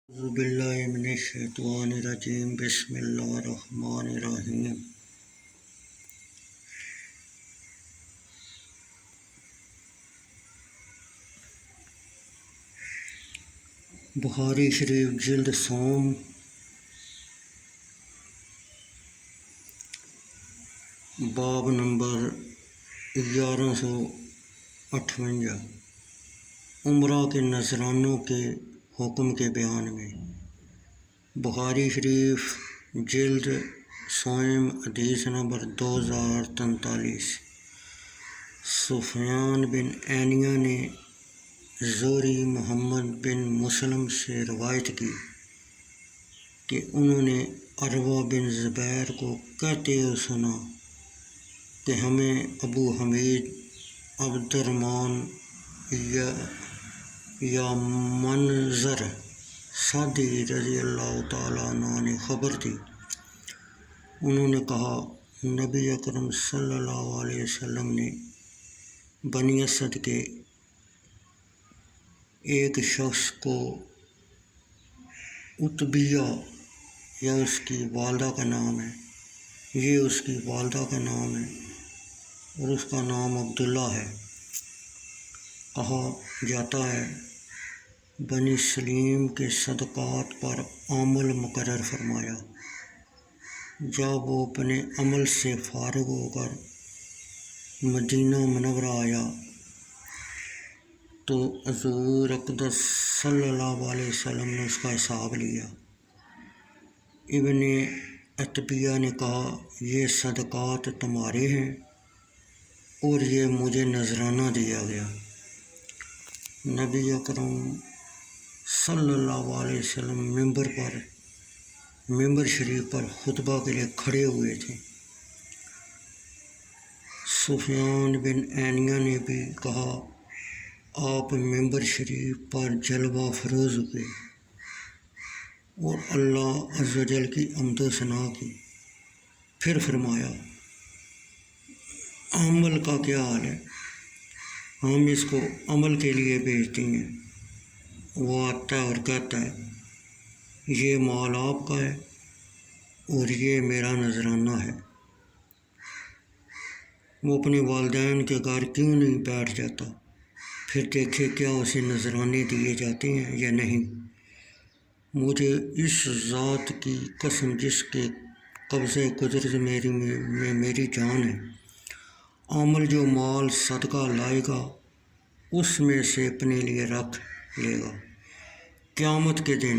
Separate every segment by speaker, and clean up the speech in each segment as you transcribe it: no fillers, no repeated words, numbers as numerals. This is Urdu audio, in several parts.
Speaker 1: اعوذ باللہ من الشیطان الرجیم بسم اللہ الرحمن الرحیم۔ بخاری شریف جلد سوم باب نمبر 1158 عمرہ کے نذرانوں کے حکم کے بیان میں۔ بخاری شریف جلد سوم حدیث نمبر 2043۔ سفیان بن عینیہ نے زہری محمد بن مسلم سے روایت کی کہ انہوں نے عروہ بن زبیر کو کہتے ہوئے سنا کہ ہمیں ابو حمید عبد الرحمن یا منظر سعدی رضی اللہ تعالیٰ عنہ نے خبر دی۔ انہوں نے کہا نبی اکرم صلی اللہ علیہ وسلم نے بنی اسد کے ایک شخص کو عتبیہ یا اس کی والدہ کا نام ہے، یہ اس کی والدہ کا نام ہے اور اس کا نام عبداللہ ہے، کہا جاتا ہے بنی سلیم کے صدقات پر عمل مقرر فرمایا۔ جب وہ اپنے عمل سے فارغ ہو کر مدینہ منورہ آیا تو حضور اقدس صلی اللہ علیہ وسلم نے اس کا حساب لیا۔ ابن عتبیہ نے کہا یہ صدقات تمہارے ہیں اور یہ مجھے نذرانہ دیا گیا۔ نبی اکرم صلی اللہ علیہ وسلم ممبر شریف پر خطبہ کے لیے کھڑے ہوئے تھے۔ سفیان بن عینیہ نے بھی کہا آپ ممبر شریف پر جلوہ فروز ہوئے اور اللہ عز و جل کی حمد و ثنا کی، پھر فرمایا عمل کا کیا حال ہے؟ ہم اس کو عمل کے لیے بھیجتے ہیں۔ وہ آتا ہے اور کہتا ہے یہ مال آپ کا ہے اور یہ میرا نذرانہ ہے۔ وہ اپنے والدین کے گھر کیوں نہیں بیٹھ جاتا، پھر دیکھے کیا اسے نذرانے دیے جاتے ہیں یا نہیں۔ مجھے اس ذات کی قسم جس کے قبضۂ قدرت میں میری جان ہے، عمل جو مال صدقہ لائے گا اس میں سے اپنے لیے رکھ لے گا، قیامت کے دن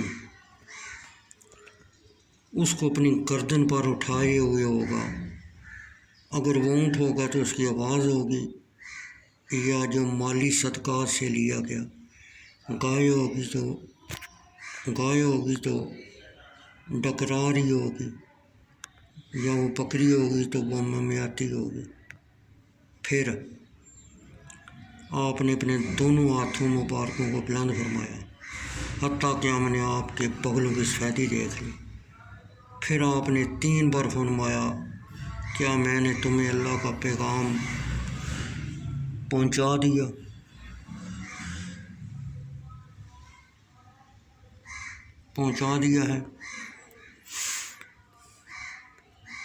Speaker 1: اس کو اپنی گردن پر اٹھائے ہوئے ہوگا۔ اگر وہ اونٹ ہوگا تو اس کی آواز ہوگی، یا جو مالی صدقات سے لیا گیا، گائے ہوگی تو ڈکراری ہوگی، یا وہ بکری ہوگی تو وہ ممیاتی ہوگی۔ پھر آپ نے اپنے دونوں ہاتھوں مبارکوں کو بلند فرمایا حتیٰ کہ ہم نے آپ کے بغلوں کی سفیدی دیکھ لی۔ پھر آپ نے 3 بار فرمایا کیا میں نے تمہیں اللہ کا پیغام پہنچا دیا ہے؟